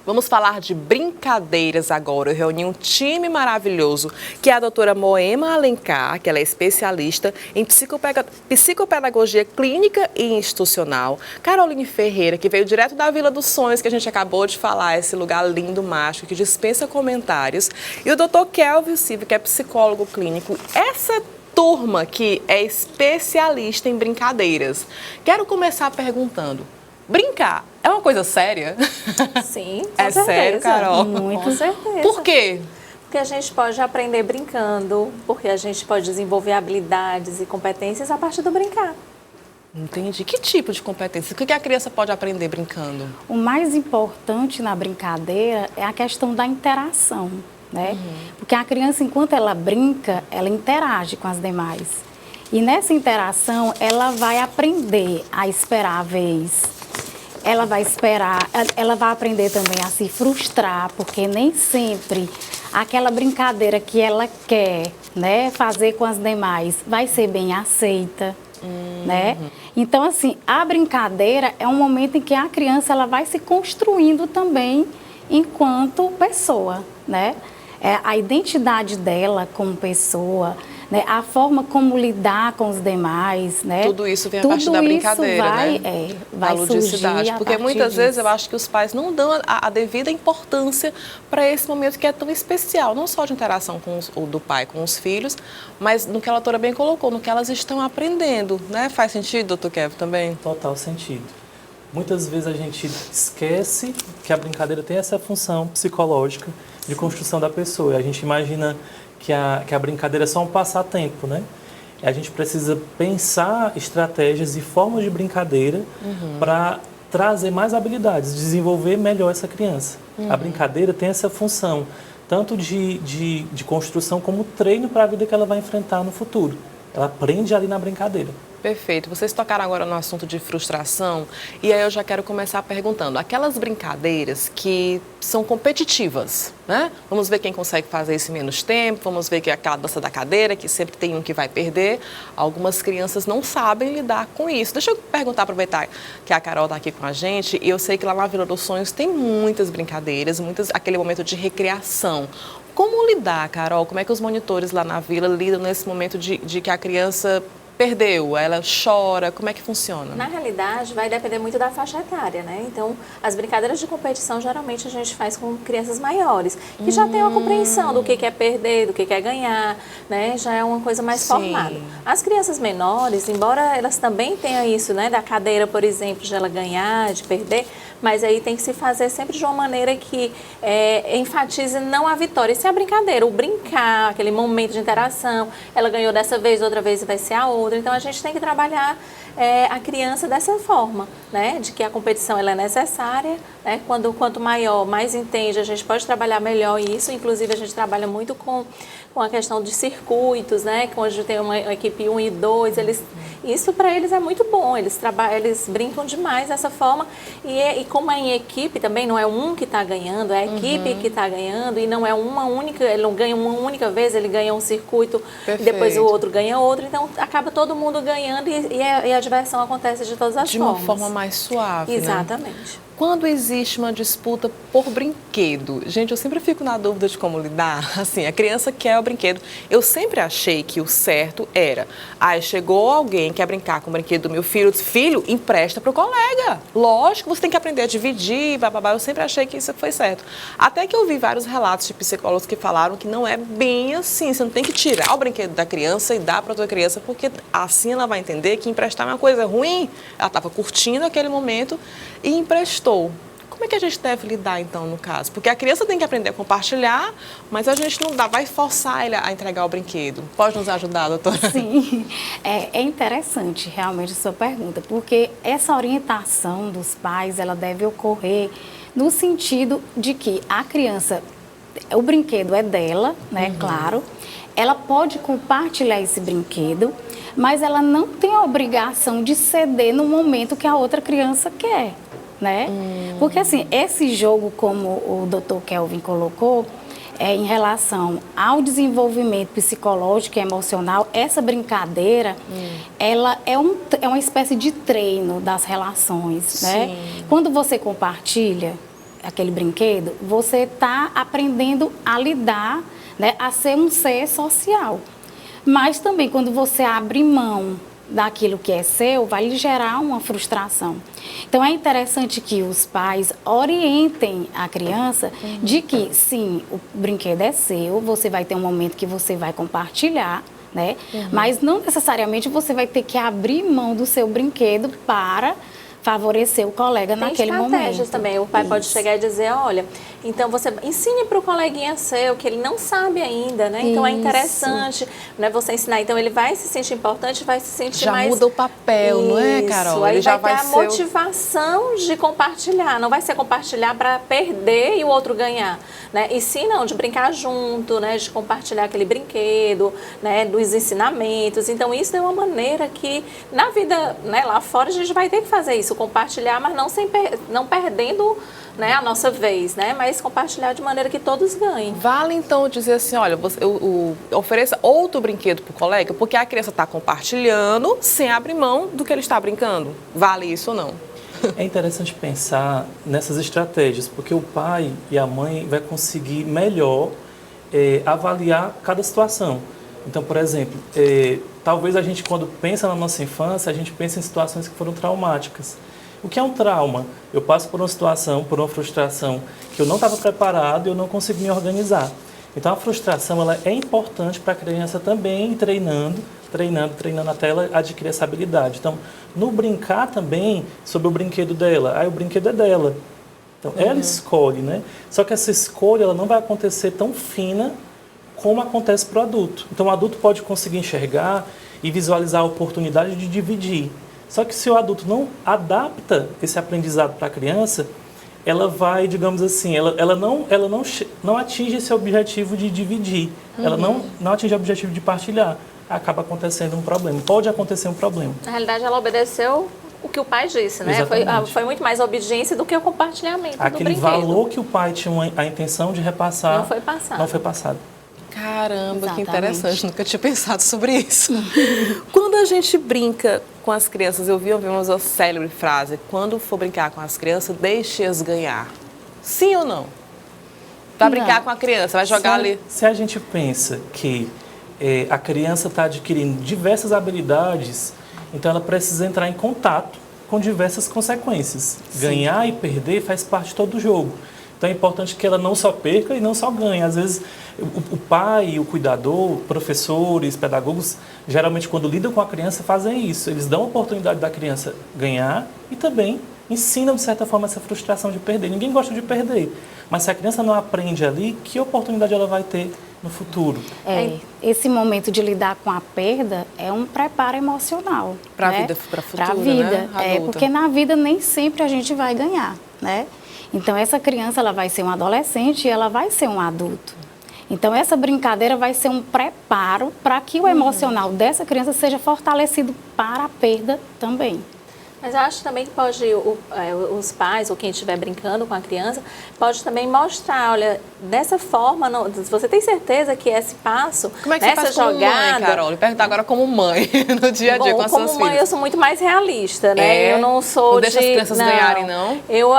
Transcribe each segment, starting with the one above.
Vamos falar de brincadeiras agora. Eu reuni um time maravilhoso, que é a doutora Moema Alencar, que ela é especialista em psicopedagogia clínica e institucional. Caroline Ferreira, que veio direto da Vila dos Sonhos, que a gente acabou de falar, esse lugar lindo, mágico, que dispensa comentários. E o doutor Kelvin Silva, que é psicólogo clínico. Essa turma que é especialista em brincadeiras. Quero começar perguntando. Brincar é uma coisa séria? Sim, com é certeza. Sério, Carol? Muito certeza. Por quê? Porque a gente pode aprender brincando, porque a gente pode desenvolver habilidades e competências a partir do brincar. Entendi. Que tipo de competência? O que a criança pode aprender brincando? O mais importante na brincadeira é a questão da interação, né? Porque a criança, enquanto ela brinca, ela interage com as demais. E nessa interação, ela vai aprender a esperar a vez. Ela vai aprender também a se frustrar, porque nem sempre aquela brincadeira que ela quer, né, fazer com as demais vai ser bem aceita, né? Então, assim, a brincadeira é um momento em que a criança ela vai se construindo também enquanto pessoa, né? A identidade dela como pessoa, né? A forma como lidar com os demais, né? Tudo isso vem a partir da brincadeira, vai a ludicidade. surgir Porque muitas vezes eu acho que os pais não dão a devida importância para esse momento que é tão especial, não só de interação do pai com os filhos, mas no que a doutora bem colocou, no que elas estão aprendendo, né? Faz sentido, doutor Kevin, também? Total sentido. Muitas vezes a gente esquece que a brincadeira tem essa função psicológica de construção da pessoa. A gente imagina que a brincadeira é só um passatempo, né? A gente precisa pensar estratégias e formas de brincadeira para trazer mais habilidades, desenvolver melhor essa criança. A brincadeira tem essa função, tanto de construção como treino para a vida que ela vai enfrentar no futuro. Ela aprende ali na brincadeira. Perfeito. Vocês tocaram agora no assunto de frustração e aí eu já quero começar perguntando. Aquelas brincadeiras que são competitivas, né? Vamos ver quem consegue fazer isso em menos tempo, vamos ver que é aquela dança da cadeira, que sempre tem um que vai perder. Algumas crianças não sabem lidar com isso. Deixa eu perguntar, aproveitar que a Carol está aqui com a gente e eu sei que lá na Vila dos Sonhos tem muitas brincadeiras, aquele momento de recreação. Como lidar, Carol? Como é que os monitores lá na Vila lidam nesse momento de que a criança perdeu, ela chora, como é que funciona? Na realidade, vai depender muito da faixa etária, né? Então, as brincadeiras de competição, geralmente, a gente faz com crianças maiores, que já têm uma compreensão do que é perder, do que é ganhar, né? Já é uma coisa mais formada. As crianças menores, embora elas também tenham isso, né? Da cadeira, por exemplo, de ela ganhar, de perder, mas aí tem que se fazer sempre de uma maneira que enfatize não a vitória, e sim a brincadeira, o brincar, aquele momento de interação. Ela ganhou dessa vez, outra vez vai ser a outra. Então, a gente tem que trabalhar a criança dessa forma, né? De que a competição ela é necessária, né? Quanto maior, mais entende, a gente pode trabalhar melhor isso. Inclusive, a gente trabalha muito com a questão de circuitos, né? Que hoje tem uma equipe 1 e 2, isso para eles é muito bom, eles brincam demais dessa forma. E como é em equipe também, não é um que está ganhando, é a equipe que está ganhando, e não é uma única, ele não ganha uma única vez, ele ganha um circuito, e depois o outro ganha outro, então acaba todo mundo ganhando e a diversão acontece de todas as formas. De uma forma mais suave, Exatamente. Né? Quando existe uma disputa por brinquedo, gente, eu sempre fico na dúvida de como lidar. Assim, a criança quer o brinquedo. Eu sempre achei que o certo era, chegou alguém que quer brincar com o brinquedo do meu filho, filho, empresta para o colega. Lógico, você tem que aprender a dividir, bababá. Eu sempre achei que isso foi certo. Até que eu vi vários relatos de psicólogos que falaram que não é bem assim. Você não tem que tirar o brinquedo da criança e dar para outra criança, porque assim ela vai entender que emprestar é uma coisa ruim. Ela estava curtindo aquele momento e emprestou. Como é que a gente deve lidar, então, no caso? Porque a criança tem que aprender a compartilhar, mas a gente não vai forçar ele a entregar o brinquedo. Pode nos ajudar, doutora? Sim, é interessante realmente a sua pergunta, porque essa orientação dos pais, ela deve ocorrer no sentido de que a criança, o brinquedo é dela, né, claro, ela pode compartilhar esse brinquedo, mas ela não tem a obrigação de ceder no momento que a outra criança quer. Né? Porque assim, esse jogo, como o Dr. Kelvin colocou, em relação ao desenvolvimento psicológico e emocional, essa brincadeira, ela é uma espécie de treino das relações, né? Quando você compartilha, aquele brinquedo, você está aprendendo a lidar, né, a ser um ser social. Mas também quando você abre mão daquilo que é seu, vai lhe gerar uma frustração. Então é interessante que os pais orientem a criança de que sim, o brinquedo é seu, você vai ter um momento que você vai compartilhar, né? Mas não necessariamente você vai ter que abrir mão do seu brinquedo para favorecer o colega naquele momento. Tem estratégias também. O pai pode chegar e dizer, olha, então você ensine para o coleguinha seu, que ele não sabe ainda, né? Então é interessante, né, você ensinar. Então ele vai se sentir importante, vai se sentir mais... Já muda o papel, não é, Carol? Aí Ele já vai ter vai a ser motivação de compartilhar. Não vai ser compartilhar para perder e o outro ganhar, né? E sim, não, de brincar junto, né? De compartilhar aquele brinquedo, né? Dos ensinamentos. Então isso é uma maneira que na vida, né, lá fora a gente vai ter que fazer isso, compartilhar, mas não perdendo, né, a nossa vez, né, mas compartilhar de maneira que todos ganhem. Vale então dizer assim, olha, ofereça outro brinquedo para o colega, porque a criança está compartilhando sem abrir mão do que ele está brincando. Vale isso ou não? É interessante pensar nessas estratégias, porque o pai e a mãe vai conseguir melhor avaliar cada situação. Então, por exemplo, talvez a gente, quando pensa na nossa infância, a gente pensa em situações que foram traumáticas. O que é um trauma? Eu passo por uma situação, por uma frustração que eu não estava preparado e eu não consigo me organizar. Então, a frustração ela é importante para a criança também ir treinando até ela adquirir essa habilidade. Então, no brincar também, sobre o brinquedo dela. O brinquedo é dela. Então, ela escolhe, né? Só que essa escolha ela não vai acontecer tão fina como acontece para o adulto. Então, o adulto pode conseguir enxergar e visualizar a oportunidade de dividir. Só que se o adulto não adapta esse aprendizado para a criança, ela vai, digamos assim, ela não atinge esse objetivo de dividir, ela não atinge o objetivo de partilhar. Acaba acontecendo um problema, pode acontecer um problema. Na realidade, ela obedeceu o que o pai disse, né? Foi muito mais obediência do que o compartilhamento Aquele do brinquedo. valor que o pai tinha a intenção de repassar não foi passado. Caramba, Exatamente. que interessante, nunca tinha pensado sobre isso. Quando a gente brinca com as crianças, eu vi uma célebre frase, quando for brincar com as crianças, deixe-as ganhar. Sim ou não? Vai brincar com a criança, vai jogar ali. Se a gente pensa que a criança está adquirindo diversas habilidades, então ela precisa entrar em contato com diversas consequências. Sim. Ganhar e perder faz parte de todo o jogo. Então é importante que ela não só perca e não só ganhe. Às vezes o pai, o cuidador, professores, pedagogos, geralmente quando lidam com a criança fazem isso. Eles dão a oportunidade da criança ganhar e também ensinam de certa forma essa frustração de perder. Ninguém gosta de perder, mas se a criança não aprende ali, que oportunidade ela vai ter no futuro? Esse momento de lidar com a perda é um preparo emocional. Para a né? vida, para a futura, Pra vida. né? Adulta. Porque na vida nem sempre a gente vai ganhar, né? Então essa criança ela vai ser um adolescente e ela vai ser um adulto. Então essa brincadeira vai ser um preparo para que o emocional dessa criança seja fortalecido para a perda também. Mas eu acho também que pode, os pais ou quem estiver brincando com a criança, pode também mostrar, olha, dessa forma, você tem certeza que esse passo, como é que nessa você faz jogada... como mãe, Carol? Me perguntar agora como mãe, no dia a dia com as suas filhas. Como mãe, eu sou muito mais realista, né? Eu não sou não deixa as crianças ganharem, não? Eu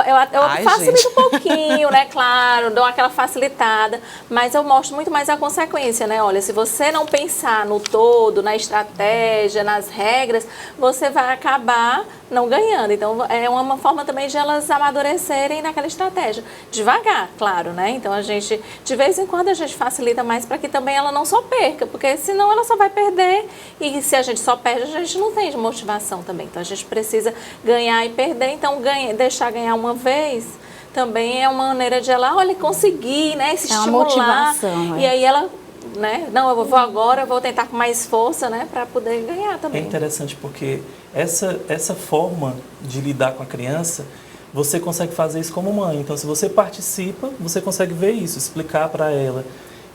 facilito um pouquinho, né? Claro, dou aquela facilitada, mas eu mostro muito mais a consequência, né? Olha, se você não pensar no todo, na estratégia, nas regras, você vai acabar não ganhando. Então, é uma forma também de elas amadurecerem naquela estratégia. Devagar, claro, né? Então, a gente, de vez em quando, a gente facilita mais para que também ela não só perca, porque senão ela só vai perder e se a gente só perde, a gente não tem motivação também. Então, a gente precisa ganhar e perder. Então, deixar ganhar uma vez também é uma maneira de ela, olha, conseguir, né? Se estimular. Uma motivação, E aí ela... né? Não, eu vou agora, eu vou tentar com mais força, né, para poder ganhar também. É interessante porque essa forma de lidar com a criança, você consegue fazer isso como mãe. Então, se você participa, você consegue ver isso, explicar para ela.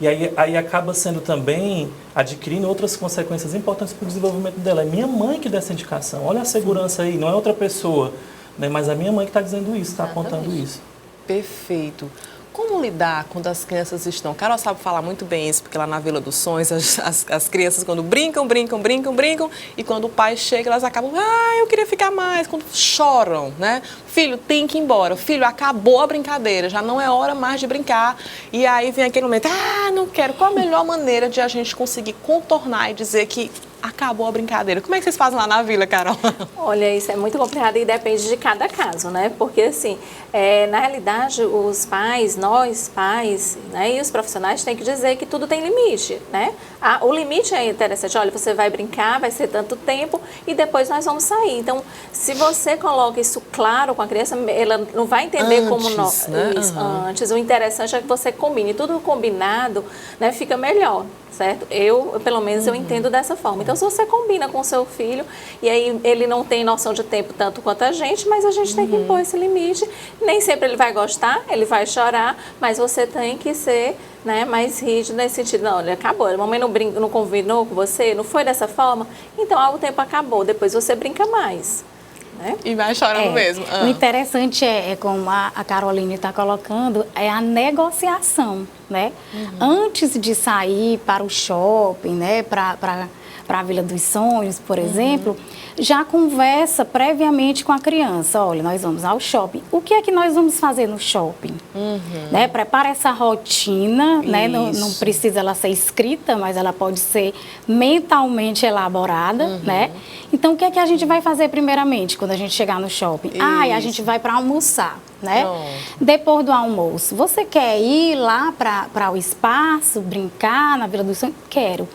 E aí acaba sendo também, adquirindo outras consequências importantes para o desenvolvimento dela. É minha mãe que dá essa indicação. Olha a segurança aí, não é outra pessoa, né? Mas a minha mãe que está dizendo isso, está apontando isso. Perfeito. Como lidar quando as crianças estão... Carol sabe falar muito bem isso, porque lá na Vila dos Sonhos, as crianças quando brincam, e quando o pai chega, elas acabam, eu queria ficar mais, quando choram, né? Filho, tem que ir embora. Filho, acabou a brincadeira, já não é hora mais de brincar. E aí vem aquele momento, não quero. Qual a melhor maneira de a gente conseguir contornar e dizer que acabou a brincadeira? Como é que vocês fazem lá na vila, Carol? Olha, isso é muito complicado e depende de cada caso, né? Porque, assim, na realidade, os pais, nós pais, né, e os profissionais têm que dizer que tudo tem limite, né? O limite é interessante. Olha, você vai brincar, vai ser tanto tempo e depois nós vamos sair. Então, se você coloca isso claro com a criança, ela não vai entender antes, como nós. Né? Isso, antes. O interessante é que você combine. Tudo combinado, né, fica melhor. Certo? Pelo menos, eu entendo dessa forma. Então, se você combina com o seu filho, e aí ele não tem noção de tempo tanto quanto a gente, mas a gente tem que impor esse limite. Nem sempre ele vai gostar, ele vai chorar, mas você tem que ser, né, mais rígido nesse sentido. Não, olha, acabou. A mamãe não combinou com você, não foi dessa forma, então o tempo acabou. Depois você brinca mais. Né? E vai chorando mesmo. O interessante como a Caroline está colocando, é a negociação, né? Antes de sair para o shopping, né? Para a Vila dos Sonhos, por exemplo, já conversa previamente com a criança. Olha, nós vamos ao shopping. O que é que nós vamos fazer no shopping? Né? Prepara essa rotina, né? Não precisa ela ser escrita, mas ela pode ser mentalmente elaborada, né? Então, o que é que a gente vai fazer primeiramente quando a gente chegar no shopping? A gente vai para almoçar, né? Depois do almoço, você quer ir lá para o espaço, brincar na Vila dos Sonhos? Quero.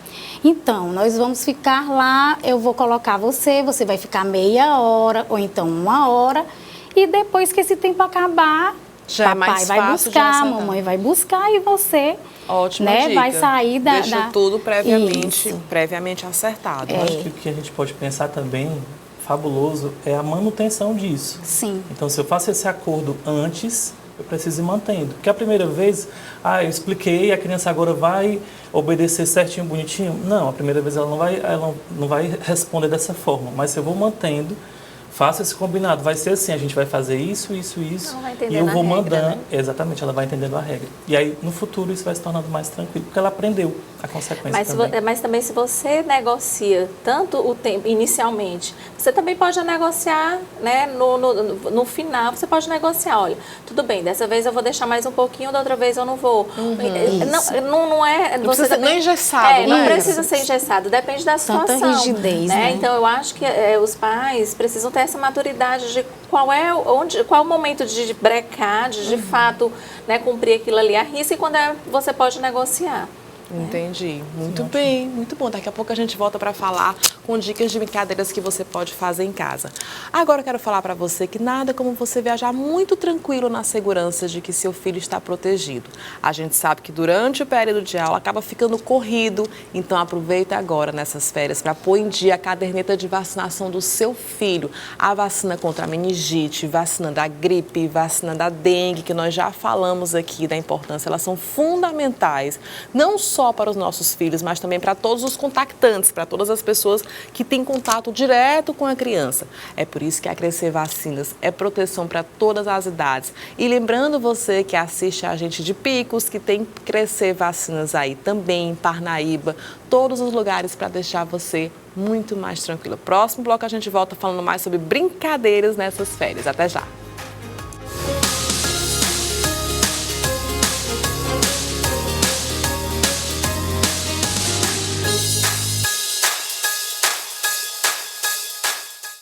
Então, nós vamos ficar lá, eu vou colocar você vai ficar meia hora ou então 1 hora. E depois que esse tempo acabar, já papai vai buscar, mamãe vai buscar e você... Ótima né, dica. vai sair Deixa tudo previamente acertado. Eu acho que o que a gente pode pensar também, fabuloso, é a manutenção disso. Sim. Então, se eu faço esse acordo antes, eu preciso ir mantendo. Porque a primeira vez, eu expliquei, a criança agora vai obedecer certinho, bonitinho. Não, a primeira vez ela não vai responder dessa forma. Mas se eu vou mantendo, faço esse combinado. Vai ser assim, a gente vai fazer isso. Ela vai entendendo E eu vou a regra, mandando. né? Exatamente, ela vai entendendo a regra. E aí, no futuro, isso vai se tornando mais tranquilo, porque ela aprendeu a consequência também. Mas também, se você negocia tanto o tempo inicialmente, você também pode negociar, né, no final, você pode negociar, olha, tudo bem, dessa vez eu vou deixar mais um pouquinho, da outra vez eu não vou. Não é... Não precisa nem engessado, não né? precisa ser engessado, depende da situação. Tanta rigidez, né? Então, eu acho que os pais precisam ter essa maturidade de qual é o momento de brecar, de fato, né, cumprir aquilo ali à risca e quando você pode negociar. Entendi. Muito bem, muito bom. Daqui a pouco a gente volta para falar com dicas de brincadeiras que você pode fazer em casa. Agora eu quero falar para você que nada como você viajar muito tranquilo na segurança de que seu filho está protegido. A gente sabe que durante o período de aula acaba ficando corrido, então aproveita agora nessas férias para pôr em dia a caderneta de vacinação do seu filho. A vacina contra a meningite, vacina da gripe, vacina da dengue, que nós já falamos aqui da importância, elas são fundamentais, não só para os nossos filhos, mas também para todos os contactantes, para todas as pessoas que têm contato direto com a criança. É por isso que a Crescer Vacinas é proteção para todas as idades. E lembrando você que assiste a gente de Picos, que tem Crescer Vacinas aí também, em Parnaíba, todos os lugares para deixar você muito mais tranquilo. Próximo bloco a gente volta falando mais sobre brincadeiras nessas férias. Até já!